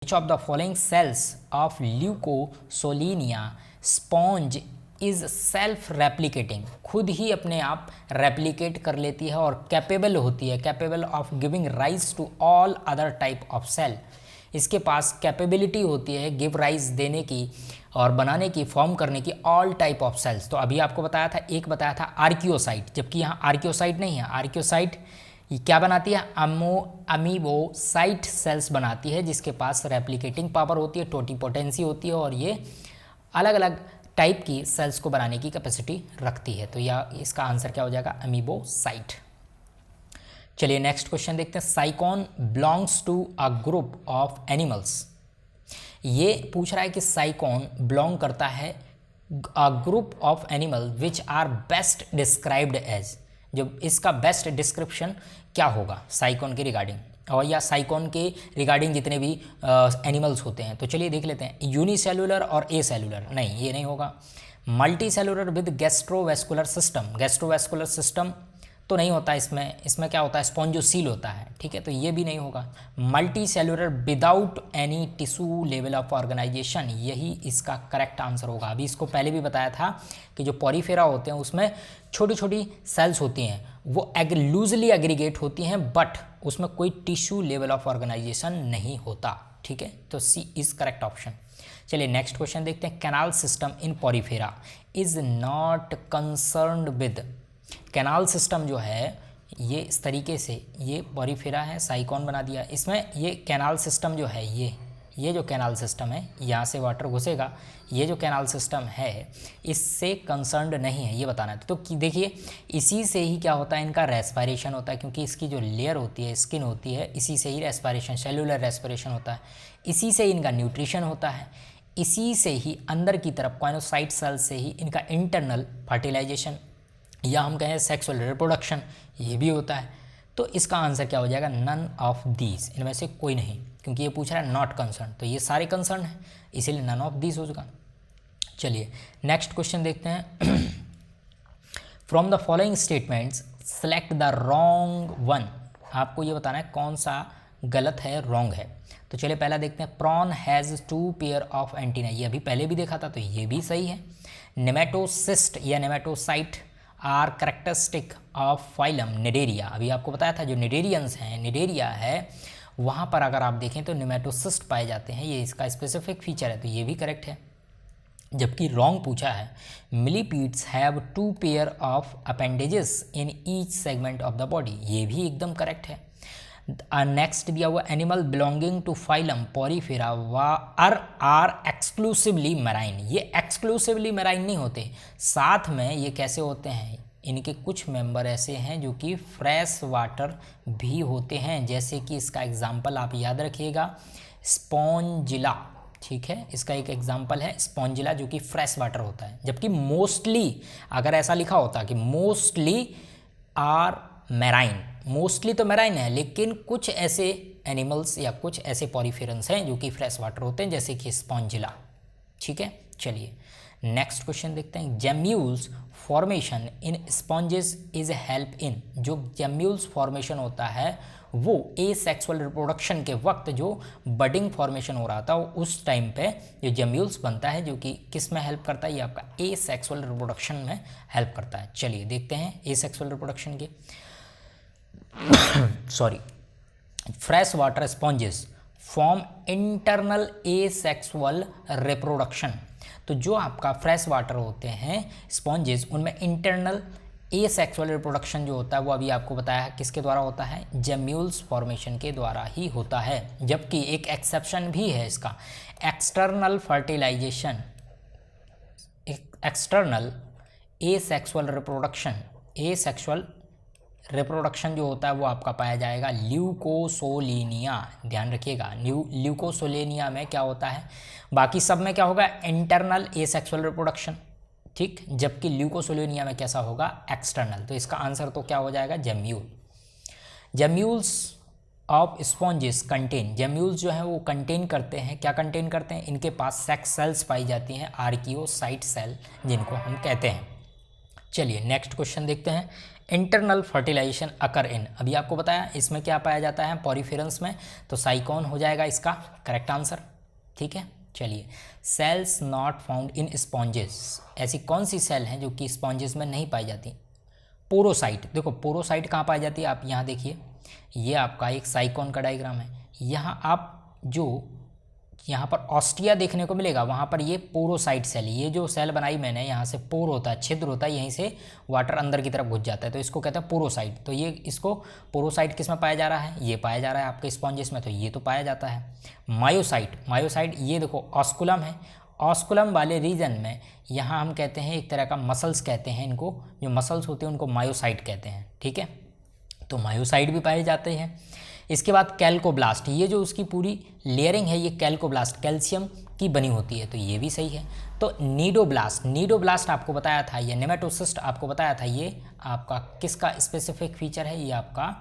Which of the following cells of Leucosolia sponge is self replicating? खुद ही अपने आप replicate कर लेती है और कैपेबल होती है, capable of giving rise to all other type of cell. इसके पास कैपेबिलिटी होती है गिव राइज देने की और बनाने की, फॉर्म करने की ऑल टाइप ऑफ सेल्स। तो अभी आपको बताया था, एक बताया था आर्कियोसाइट, जबकि यहाँ आर्कियोसाइट नहीं है। आर्कियोसाइट ये क्या बनाती है? अमीबोसाइट सेल्स बनाती है, जिसके पास रेप्लिकेटिंग पावर होती है, टोटिपोटेंसी होती है और ये अलग अलग टाइप की सेल्स को बनाने की कैपेसिटी रखती है। तो यह इसका आंसर क्या हो जाएगा? अमीबोसाइट। चलिए नेक्स्ट क्वेश्चन देखते हैं। Sycon belongs to a group of animals. ये पूछ रहा है कि साइकॉन बिलोंग करता है a group of animal which are best described as. जो इसका बेस्ट डिस्क्रिप्शन क्या होगा साइकॉन के रिगार्डिंग, और या साइकॉन के रिगार्डिंग जितने भी एनिमल्स होते हैं। तो चलिए देख लेते हैं। यूनिसेलुलर और ए सेलुलर, नहीं ये नहीं होगा। Multi cellular with gastrovascular system, gastrovascular system तो नहीं होता इसमें। इसमें क्या होता है? स्पॉन्जोसील होता है, ठीक है, तो ये भी नहीं होगा। Multi cellular without any tissue level of organisation, यही इसका करेक्ट आंसर होगा। अभी इसको पहले भी बताया था कि जो पॉरीफेरा होते हैं उसमें छोटी छोटी सेल्स होती हैं, वो लूजली एग्रीगेट होती हैं, बट उसमें कोई टिश्यू लेवल ऑफ ऑर्गेनाइजेशन नहीं होता, ठीक है। तो सी इज करेक्ट ऑप्शन। चलिए नेक्स्ट क्वेश्चन देखते हैं। Canal system in Porifera is not concerned with. Canal system जो है ये इस तरीके से, ये पॉरीफेरा है, साइकॉन बना दिया, इसमें ये कैनाल सिस्टम जो है, ये जो कैनाल सिस्टम है, यहाँ से वाटर घुसेगा, ये जो कैनाल सिस्टम है इससे कंसर्न्ड नहीं है, ये बताना है। तो देखिए इसी से ही क्या होता है, इनका रेस्पिरेशन होता है, क्योंकि इसकी जो लेयर होती है, स्किन होती है, इसी से ही रेस्पिरेशन, सेलुलर रेस्पिरेशन होता है, इसी से इनका न्यूट्रिशन होता है, इसी से ही अंदर की तरफ कॉइनोसाइट सेल से ही इनका इंटरनल फर्टिलाइजेशन या हम कहें सेक्सुअल रिप्रोडक्शन ये भी होता है। तो इसका आंसर क्या हो जाएगा? नन ऑफ दीज, इनमें से कोई नहीं, क्योंकि ये पूछ रहा है नॉट कंसर्न, तो ये सारे कंसर्न हैं, इसीलिए नन ऑफ दीज होगा। चलिए नेक्स्ट क्वेश्चन देखते हैं। From the following statements select the wrong one. आपको ये बताना है कौन सा गलत है, रॉन्ग है। तो चलिए पहला देखते हैं। Prawn has 2 pair of antenna, ये अभी पहले भी देखा था, तो ये भी सही है। नेमेटोसिस्ट या nematocyte are characteristic of phylum Cnidaria, अभी आपको बताया था जो निडेरियंस हैं, निडेरिया है, वहाँ पर अगर आप देखें तो नेमेटोसिस्ट पाए जाते हैं, ये इसका स्पेसिफिक फीचर है, तो ये भी करेक्ट है। जबकि रॉन्ग पूछा है millipedes have 2 pair of appendages in each segment of the body, ये भी एकदम करेक्ट है। नेक्स्ट दिया हुआ animal belonging to phylum Porifera are exclusively marine, ये एक्सक्लूसिवली मैराइन नहीं होते, साथ में ये कैसे होते हैं, इनके कुछ मेंबर ऐसे हैं जो कि फ्रेश वाटर भी होते हैं, जैसे कि इसका एग्जांपल आप याद रखिएगा स्पॉन्जिला, ठीक है, इसका एक एग्जांपल है स्पॉन्जिला जो कि फ्रेश वाटर होता है। जबकि मोस्टली अगर ऐसा लिखा होता कि मोस्टली आर मैराइन, मोस्टली तो मैराइन है, लेकिन कुछ ऐसे एनिमल्स या कुछ ऐसे पॉरीफेरन्स हैं जो कि फ्रेश वाटर होते हैं, जैसे कि स्पॉन्जिला, ठीक है। चलिए नेक्स्ट क्वेश्चन देखते हैं। Gemmules formation in sponges is help in, जो जेम्यूल्स फॉर्मेशन होता है वो ए सेक्सुअल रिप्रोडक्शन के वक्त जो बडिंग फॉर्मेशन हो रहा था उस टाइम पे जो जेम्यूल्स बनता है, जो कि किस में हेल्प करता है, ये आपका ए सेक्सुअल रिप्रोडक्शन में हेल्प करता है। चलिए देखते हैं ए सेक्सुअल रिप्रोडक्शन के sorry fresh water sponges form internal asexual reproduction. तो जो आपका फ्रेश वाटर होते हैं स्पॉन्जेस, उनमें इंटरनल एसेक्सुअल रिप्रोडक्शन जो होता है वो अभी आपको बताया है किसके द्वारा होता है, जेम्यूल्स फॉर्मेशन के द्वारा ही होता है। जबकि एक एक्सेप्शन भी है इसका, external fertilisation, external asexual reproduction, asexual reproduction जो होता है वो आपका पाया जाएगा ल्यूकोसोलेनिया, ध्यान रखिएगा ल्यूकोसोलेनिया में क्या होता है, बाकी सब में क्या होगा इंटरनल एसेक्सुअल रिप्रोडक्शन, ठीक, जबकि ल्यूकोसोलेनिया में कैसा होगा, एक्सटर्नल। तो इसका आंसर तो क्या हो जाएगा, gemmule. Gemmules of sponges contain, gemmules जो है वो कंटेन करते हैं, क्या कंटेन करते हैं, इनके पास सेक्स सेल्स पाई जाती हैं, आर्कियोसाइट सेल जिनको हम कहते हैं। चलिए नेक्स्ट क्वेश्चन देखते हैं। इंटरनल फर्टिलाइजेशन अकर इन, अभी आपको बताया इसमें क्या पाया जाता है पॉरीफेरंस में, तो साइकोन हो जाएगा इसका करेक्ट आंसर। ठीक है, चलिए cells not found in sponges, ऐसी कौन सी सेल हैं जो कि स्पॉन्जेस में नहीं पाई जाती? पोरोसाइट, देखो पोरोसाइट कहाँ पाई जाती है, आप यहाँ देखिए, ये आपका एक साइकोन का डायग्राम है, यहाँ आप जो यहाँ पर ऑस्टिया देखने को मिलेगा, वहाँ पर ये पोरोसाइट सेल, ये जो सेल बनाई मैंने, यहाँ से पोर होता है, छिद्र होता है, यहीं से वाटर अंदर की तरफ घुस जाता है, तो इसको कहते हैं पोरोसाइट। तो ये इसको पोरोसाइट किस में पाया जा रहा है? ये पाया जा रहा है आपके स्पॉन्जेस में, तो ये तो पाया जाता है। मायोसाइट, मायोसाइट ये देखो ऑस्कुलम है, ऑस्कुलम वाले रीजन में यहाँ हम कहते हैं एक तरह का मसल्स कहते हैं इनको, जो मसल्स होते हैं उनको मायोसाइट कहते हैं। ठीक है, तो मायोसाइट भी पाए जाते हैं। इसके बाद कैल्कोब्लास्ट, ये जो उसकी पूरी लेयरिंग है ये कैल्कोब्लास्ट कैल्शियम की बनी होती है, तो ये भी सही है। तो नीडोब्लास्ट, नीडोब्लास्ट आपको बताया था, ये नेमेटोसिस्ट आपको बताया था, ये आपका किसका स्पेसिफिक फीचर है? ये आपका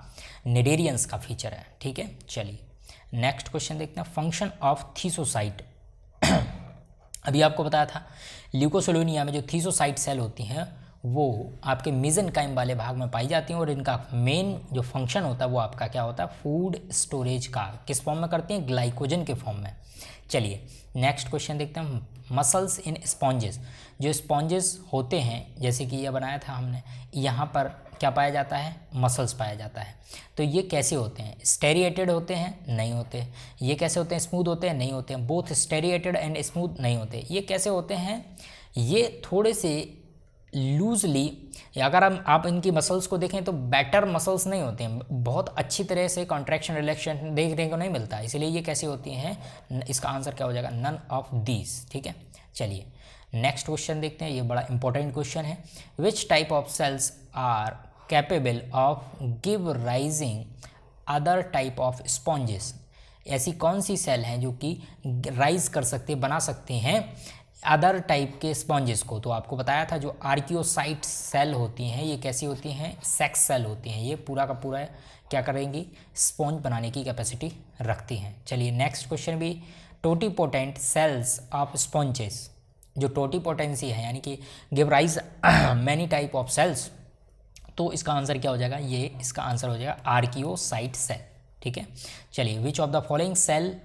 निडेरियंस का फीचर है। ठीक है, चलिए नेक्स्ट क्वेश्चन देखते हैं, फंक्शन ऑफ थीसोसाइट। अभी आपको बताया था ल्यूकोसोलोनिया में जो थीसोसाइट सेल होती हैं वो आपके मेसेनकाइम वाले भाग में पाई जाती हैं, और इनका मेन जो फंक्शन होता है वो आपका क्या होता है? फूड स्टोरेज का। किस फॉर्म में करती हैं? ग्लाइकोजन के फॉर्म में। चलिए नेक्स्ट क्वेश्चन देखते हैं, मसल्स इन स्पॉन्जेस, जो स्पॉन्जेस होते हैं जैसे कि ये बनाया था हमने, यहाँ पर क्या पाया जाता है? मसल्स पाया जाता है। तो ये कैसे होते हैं? स्टेरिएटेड होते हैं? नहीं होते। ये कैसे होते हैं? स्मूथ होते हैं? नहीं होते हैं। बोथ स्टेरिएटेड एंड स्मूथ नहीं होते। ये कैसे होते हैं? ये थोड़े से लूजली, अगर आप इनकी मसल्स को देखें तो बैटर मसल्स नहीं होते हैं, बहुत अच्छी तरह से कॉन्ट्रैक्शन रिलैक्सेशन देखने को नहीं मिलता, इसलिए ये कैसे होती हैं? इसका आंसर क्या हो जाएगा? None of these. ठीक है, चलिए नेक्स्ट क्वेश्चन देखते हैं, ये बड़ा इंपॉर्टेंट क्वेश्चन है। Which type of cells are capable of give rising other type of sponges, ऐसी कौन सी सेल हैं जो कि राइज कर सकते, बना सकते हैं अदर टाइप के स्पॉन्जेस को? तो आपको बताया था जो आर्कियोसाइट सेल होती हैं ये कैसी होती हैं? सेक्स सेल होती हैं, ये पूरा का पूरा क्या करेंगी? स्पॉन्ज बनाने की कैपेसिटी रखती हैं। चलिए नेक्स्ट क्वेश्चन भी, टोटीपोटेंट सेल्स ऑफ स्पॉन्जेस, जो टोटीपोटेंसी है यानी कि give rise many type of cells, तो इसका आंसर क्या हो जाएगा? ये इसका आंसर हो जाएगा आर्कियोसाइट सेल। ठीक है, चलिए which of the following cell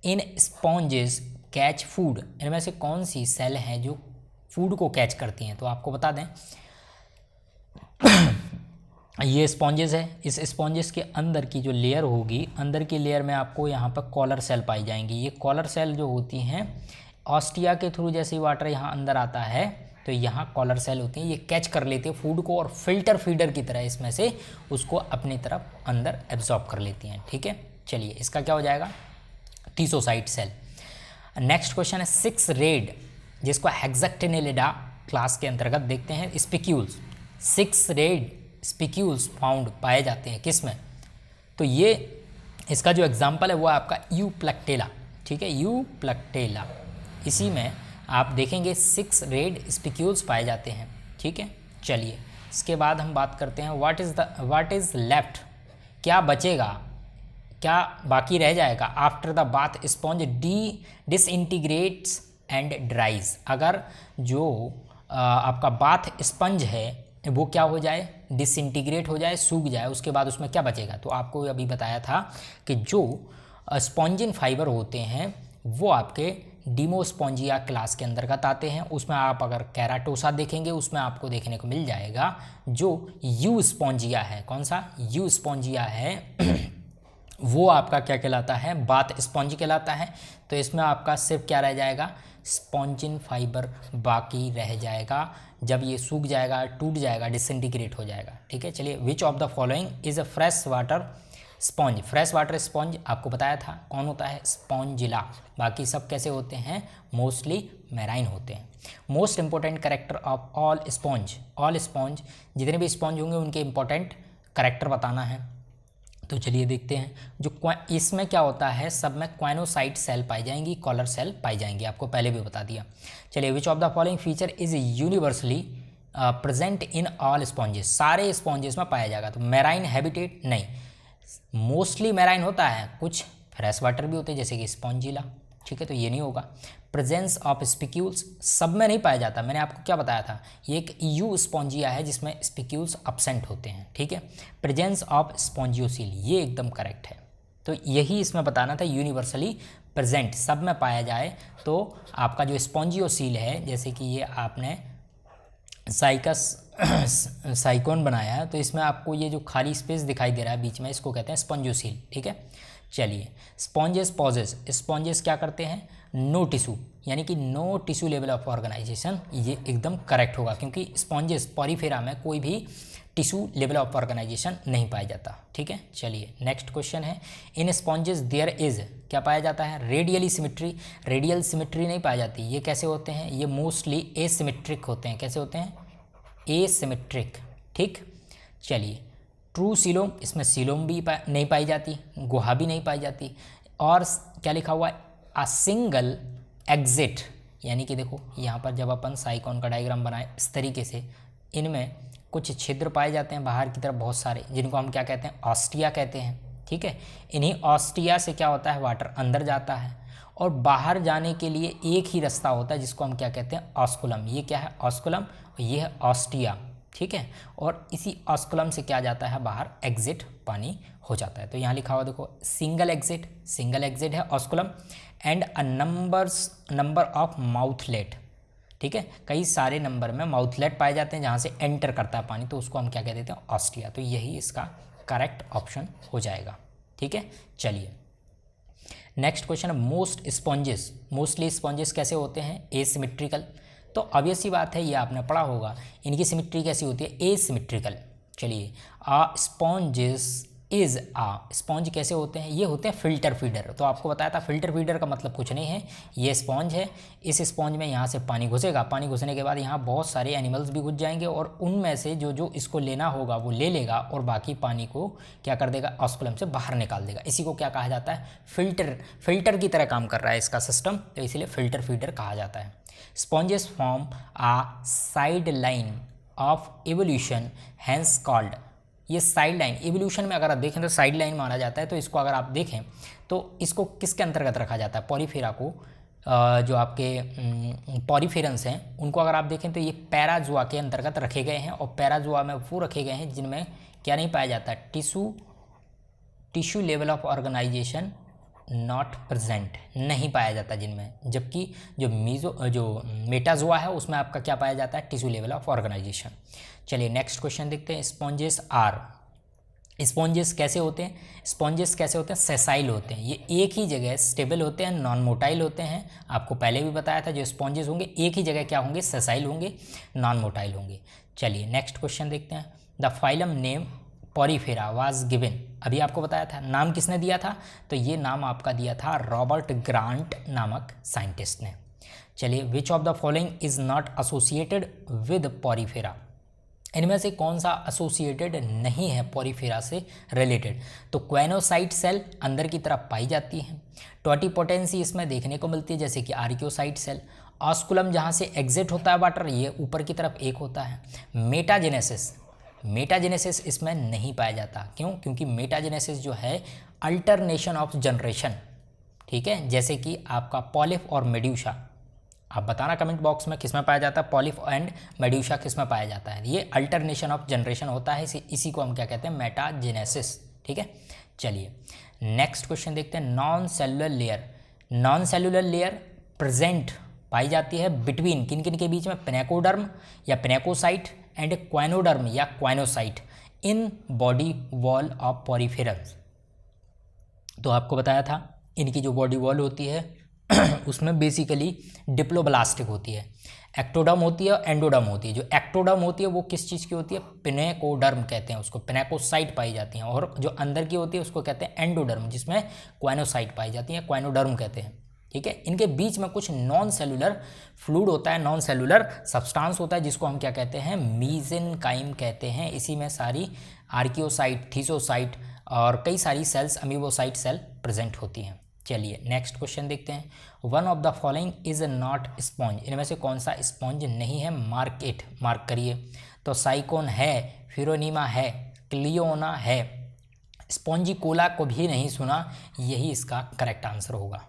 in sponges catch food, इनमें से कौन सी सेल हैं जो फूड को कैच करती हैं? तो आपको बता दें ये स्पॉन्जेस है, इस स्पॉन्जेस के अंदर की जो लेयर होगी, अंदर की लेयर में आपको यहाँ पर कॉलर सेल पाई जाएंगी। ये कॉलर सेल जो होती हैं ऑस्टिया के थ्रू, जैसे ही वाटर यहाँ अंदर आता है तो यहाँ कॉलर सेल होती हैं, ये कैच कर लेते हैं फूड को और फिल्टर फीडर की तरह इसमें से उसको अपनी तरफ अंदर एब्जॉर्ब कर लेती हैं। ठीक है, चलिए इसका क्या हो जाएगा? थीसोसाइट सेल। नेक्स्ट क्वेश्चन है 6 रेड, जिसको हेक्साक्टिनेलिडा क्लास के अंतर्गत देखते हैं, स्पिक्यूल्स। 6 रेड स्पिक्यूल्स फाउंड पाए जाते हैं किस में? तो ये इसका जो एग्जाम्पल है वो आपका यूप्लक्टेला। ठीक है, यूप्लक्टेला, इसी में आप देखेंगे 6 रेड स्पिक्यूल्स पाए जाते हैं। ठीक है, चलिए इसके बाद हम बात करते हैं व्हाट इज़ लेफ्ट, क्या बचेगा, क्या बाकी रह जाएगा? After the bath sponge डिसइंटीग्रेट्स and ड्राइज, अगर जो आपका बाथ स्पंज है वो क्या हो जाए? डिसइंटीग्रेट हो जाए, सूख जाए, उसके बाद उसमें क्या बचेगा? तो आपको अभी बताया था कि जो स्पॉन्जिन फाइबर होते हैं वो आपके डीमोस्पॉन्जिया क्लास के अंतर्गत आते हैं। उसमें आप अगर कैराटोसा देखेंगे उसमें आपको देखने को मिल जाएगा जो यू स्पॉन्जिया है। कौन सा? यू स्पॉन्जिया है वो आपका क्या कहलाता है? बाथ स्पॉन्ज कहलाता है। तो इसमें आपका सिर्फ क्या रह जाएगा? स्पॉन्जिन फाइबर बाकी रह जाएगा। जब ये सूख जाएगा, टूट जाएगा, डिसइंटीग्रेट हो जाएगा। ठीक है, चलिए which of the following is a fresh water sponge? Fresh water sponge आपको बताया था कौन होता है? स्पॉन्जिला। बाकी सब कैसे होते हैं? मोस्टली मैराइन होते हैं। Most important character of all sponge, all sponge जितने भी स्पॉन्ज होंगे उनके इंपॉर्टेंट कैरेक्टर बताना है। तो चलिए देखते हैं, जो इसमें क्या होता है, सब में क्वाइनोसाइट सेल पाई जाएंगी, कॉलर सेल पाई जाएंगी, आपको पहले भी बता दिया। चलिए which of the following feature is universally present in all sponges, सारे स्पॉन्जेस में पाया जाएगा। तो मैराइन हैबिटेट नहीं, मोस्टली मैराइन होता है, कुछ फ्रेश वाटर भी होते हैं जैसे कि स्पॉन्जिला। ठीक है, तो ये नहीं होगा। प्रेजेंस ऑफ स्पिक्यूल्स, सब में नहीं पाया जाता, मैंने आपको क्या बताया था, ये एक यू स्पॉन्जिया है जिसमें स्पिक्यूल्स अब्सेंट होते हैं, ठीक है। प्रेजेंस ऑफ स्पॉन्जियोसील, ये एकदम करेक्ट है, तो यही इसमें बताना था, यूनिवर्सली प्रेजेंट, सब में पाया जाए तो आपका जो स्पॉन्जियोसील है, जैसे कि ये आपने साइकोन बनाया है, तो इसमें आपको ये जो खाली स्पेस दिखाई दे रहा है बीच में, इसको कहते हैं स्पॉन्जियोसील, ठीक है। चलिए, स्पॉन्जेस पॉजेस, स्पॉन्जेस क्या करते हैं, नो टिश्यू, यानी कि no tissue level of organisation, ये एकदम करेक्ट होगा, क्योंकि स्पॉन्जेस पॉरीफेरा में कोई भी टिश्यू लेवल ऑफ ऑर्गेनाइजेशन नहीं पाया जाता, ठीक है। चलिए, नेक्स्ट क्वेश्चन है, इन स्पॉन्जेस देयर इज, क्या पाया जाता है, रेडियली सिमेट्री, रेडियल सिमेट्री नहीं पाई जाती, ये कैसे होते हैं, ये मोस्टली एसिमेट्रिक होते हैं, कैसे होते हैं, एसिमेट्रिक, ठीक। चलिए, ट्रू सीलोम, इसमें सीलोम भी नहीं पाई जाती, गुहा भी नहीं पाई जाती, और क्या लिखा हुआ है, अ सिंगल एग्जिट, यानी कि देखो यहाँ पर जब अपन साइकोन का डायग्राम बनाए इस तरीके से, इनमें कुछ छिद्र पाए जाते हैं बाहर की तरफ बहुत सारे, जिनको हम क्या कहते हैं, ऑस्टिया कहते हैं, ठीक है। इन्हीं ऑस्टिया से क्या होता है, वाटर अंदर जाता है, और बाहर जाने के लिए एक ही रास्ता होता है जिसको हम क्या कहते हैं, ऑस्कुलम, ये क्या है, ऑस्कुलम, और ये है ऑस्टिया, ठीक है। और इसी ऑस्कुलम से क्या जाता है बाहर, एग्जिट पानी हो जाता है, तो यहाँ लिखा हुआ देखो, सिंगल एग्जिट है osculum, and a number of mouthlet, ठीक है, कई सारे नंबर में माउथलेट पाए जाते हैं जहाँ से एंटर करता है पानी, तो उसको हम क्या कह देते हैं, ऑस्टिया, तो यही इसका करेक्ट ऑप्शन हो जाएगा, ठीक है। चलिए, नेक्स्ट क्वेश्चन है, मोस्टली स्पॉन्जेस कैसे होते हैं, एसिमेट्रिकल, तो ऑब्वियस सी बात है, ये आपने पढ़ा होगा, इनकी सिमेट्री कैसी होती है, एसिमेट्रिकल। चलिए, स्पॉन्ज कैसे होते हैं, ये होते हैं फिल्टर फीडर, तो आपको बताया था फिल्टर फीडर का मतलब कुछ नहीं है, ये स्पॉन्ज है, इस स्पॉन्ज में यहाँ से पानी घुसेगा, पानी घुसने के बाद यहाँ बहुत सारे एनिमल्स भी घुस जाएंगे, और उनमें से जो इसको लेना होगा वो ले लेगा, और बाकी पानी को क्या कर देगा, ऑस्कुलम से बाहर निकाल देगा, इसी को क्या कहा जाता है, फिल्टर की तरह काम कर रहा है इसका सिस्टम, तो इसलिए फिल्टर फीडर कहा जाता है। Sponges form a side line of evolution, hence called, ये साइड लाइन एवोल्यूशन में अगर आप देखें तो साइड लाइन माना जाता है, तो इसको अगर आप देखें तो इसको किसके अंतर्गत रखा जाता है, पॉरीफेरा को, जो आपके पॉरीफेरन्स हैं उनको अगर आप देखें तो ये पैराजुआ के अंतर्गत रखे गए हैं, और पैराजुआ में वो रखे गए हैं जिनमें क्या नहीं पाया जाता, tissue level of organisation not present, नहीं पाया जाता जिनमें, जबकि जो मेटाजुआ है उसमें आपका क्या पाया जाता है, टिश्यू लेवल ऑफ ऑर्गेनाइजेशन। चलिए, नेक्स्ट क्वेश्चन देखते हैं, स्पॉन्जेस कैसे होते हैं, सेसाइल होते हैं, ये एक ही जगह स्टेबल होते हैं, नॉन मोटाइल होते हैं, आपको पहले भी बताया था, जो स्पॉन्जेस होंगे एक ही जगह क्या होंगे, सेसाइल होंगे, नॉन मोटाइल होंगे। चलिए, नेक्स्ट क्वेश्चन देखते हैं, the phylum name Porifera was given, अभी आपको बताया था, नाम किसने दिया था, तो ये नाम आपका दिया था रॉबर्ट ग्रांट नामक साइंटिस्ट ने। चलिए, which of the following is not associated with Porifera, इनमें से कौन सा एसोसिएटेड नहीं है पॉरीफेरा से रिलेटेड, तो क्वेनोसाइट सेल अंदर की तरफ पाई जाती है, टोटिपोटेंसी इसमें देखने को मिलती है जैसे कि आर्कियोसाइट सेल, ऑस्कुलम जहाँ से एग्जिट होता है वाटर, ये ऊपर की तरफ एक होता है, मेटाजेनेसिस इसमें नहीं पाया जाता, क्यों, क्योंकि मेटाजेनेसिस जो है अल्टरनेशन ऑफ जनरेशन, ठीक है, जैसे कि आपका पॉलिप और मेड्यूसा, आप बताना कमेंट बॉक्स में किसमें पाया जाता है, पॉलिप एंड मेड्यूसा किसमें पाया जाता है, ये अल्टरनेशन ऑफ जनरेशन होता है, इसी को हम क्या कहते हैं, मेटाजेनेसिस, ठीक है। चलिए, नेक्स्ट क्वेश्चन देखते हैं, नॉन सेलुलर लेयर प्रेजेंट पाई जाती है बिटवीन किन किन के बीच में, पेनेकोडर्म या पेनेकोसाइट एंड क्वाइनोडर्म या क्वाइनोसाइट इन बॉडी वॉल ऑफ पॉरीफेरस, तो आपको बताया था इनकी जो बॉडी वॉल होती है उसमें बेसिकली डिप्लोब्लास्टिक होती है, एक्टोडर्म होती है और एंडोडर्म होती है, जो एक्टोडर्म होती है वो किस चीज़ की होती है, पेनेकोडर्म कहते हैं उसको, पेनेकोसाइट पाई जाती हैं, और जो अंदर की होती है उसको कहते हैं एंडोडर्म, जिसमें क्वाइनोसाइट पाई जाती है, क्वाइनोडर्म कहते हैं, ठीक है। इनके बीच में कुछ नॉन सेलुलर फ्लूइड होता है, नॉन सेलुलर सब्सटेंस होता है, जिसको हम क्या कहते हैं, मीसेनकाइम कहते हैं, इसी में सारी आर्कियोसाइट, थीसोसाइट और कई सारी सेल्स, अमीबोसाइट सेल प्रेजेंट होती हैं। चलिए, नेक्स्ट क्वेश्चन देखते हैं, one of the following is not sponge, इनमें से कौन सा स्पॉन्ज नहीं है, मार्क करिए, तो साइकोन है, फिरोनीमा है, क्लियोना है, स्पॉन्जिकोला को भी नहीं सुना, यही इसका करेक्ट आंसर होगा।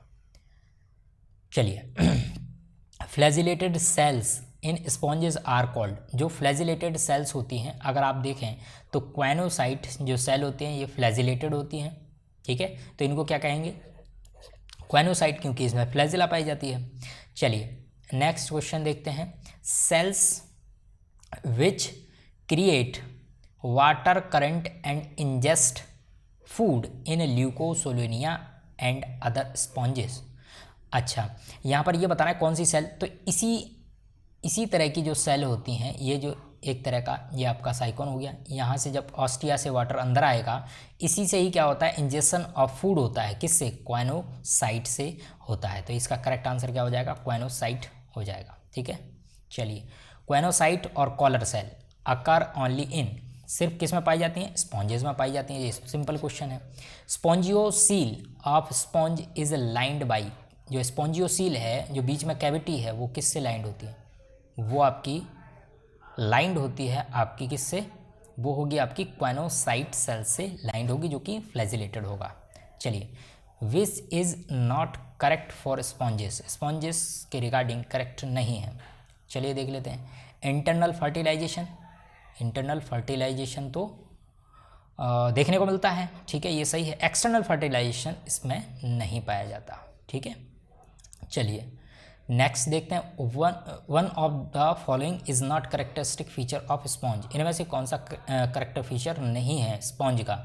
चलिए flagellated cells in sponges are called, जो फ्लैजिलेटेड सेल्स होती हैं अगर आप देखें तो क्वेनोसाइट जो सेल होते हैं ये फ्लैजिलेटेड होती हैं, ठीक है, तो इनको क्या कहेंगे, क्वेनोसाइट, क्योंकि इसमें फ्लैजिला पाई जाती है। चलिए नेक्स्ट क्वेश्चन देखते हैं, cells which create water current and ingest food in Leucosolenia and other sponges. अच्छा, यहाँ पर ये बताना है कौन सी सेल, तो इसी तरह की जो सेल होती हैं, ये जो एक तरह का ये आपका साइकोन हो गया, यहाँ से जब ऑस्टिया से वाटर अंदर आएगा इसी से ही क्या होता है, इंजेक्शन ऑफ फूड होता है, किससे, क्वेनोसाइट से होता है। तो इसका करेक्ट आंसर क्या हो जाएगा, क्वेनोसाइट हो जाएगा, ठीक है। चलिए क्वेनोसाइट और collar cell occur only in, सिर्फ किस में पाई जाती हैं, स्पॉन्जेस में पाई जाती हैं, ये सिंपल क्वेश्चन है। Spongocoel of sponge is lined by, जो स्पॉन्जियोसील है जो बीच में कैविटी है वो किससे लाइंड होती है, वो आपकी लाइंड होती है आपकी किससे, वो होगी आपकी क्वेनोसाइट सेल से लाइंड होगी, जो कि फ्लैजिलेटेड होगा। चलिए which is not correct for sponges, sponges के रिगार्डिंग करेक्ट नहीं है। चलिए देख लेते हैं, इंटरनल फर्टिलाइजेशन, इंटरनल फर्टिलाइजेशन तो देखने को मिलता है, ठीक है, ये सही है। एक्सटर्नल फर्टिलाइजेशन इसमें नहीं पाया जाता, ठीक है। चलिए नेक्स्ट देखते हैं, one of the following is not characteristic feature of sponge, इनमें से कौन सा करेक्टर फीचर नहीं है स्पॉन्ज का,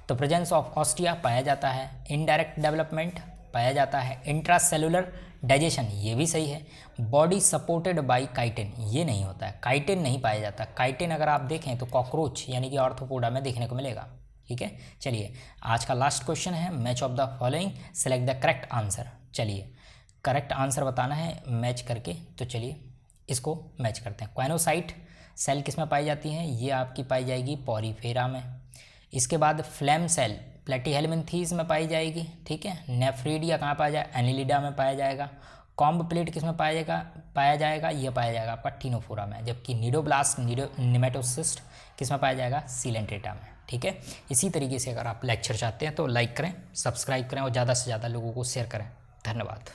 तो प्रेजेंस ऑफ ऑस्टिया पाया जाता है, इनडायरेक्ट डेवलपमेंट पाया जाता है, इंट्रासेलुलर डाइजेशन ये भी सही है, बॉडी सपोर्टेड बाय काइटिन ये नहीं होता है, काइटिन नहीं पाया जाता। काइटिन अगर आप देखें तो कॉकरोच यानी कि ऑर्थोपोडा में देखने को मिलेगा, ठीक है। चलिए आज का लास्ट क्वेश्चन है, match of the following select the correct answer. चलिए करेक्ट आंसर बताना है मैच करके, तो चलिए इसको मैच करते हैं। क्वेनोसाइट सेल किस में पाई जाती हैं, ये आपकी पाई जाएगी पॉरीफेरा में। इसके बाद फ्लैम सेल प्लेटीहेल्मिन्थीज में पाई जाएगी, ठीक है। नेफ्रीडिया कहाँ पाया जाएगा, एनिलिडा में पाया जाएगा। कॉम्ब प्लेट किस में पाया जाएगा, ये पाया जाएगा आपका टीनोफोरा में। जबकि निडोब्लास्ट निमेटोसिस्ट किस में पाया जाएगा, सीलेंट्रेटा में, ठीक है। इसी तरीके से अगर आप लेक्चर चाहते हैं तो लाइक करें, सब्सक्राइब करें और ज़्यादा से ज़्यादा लोगों को शेयर करें। धन्यवाद।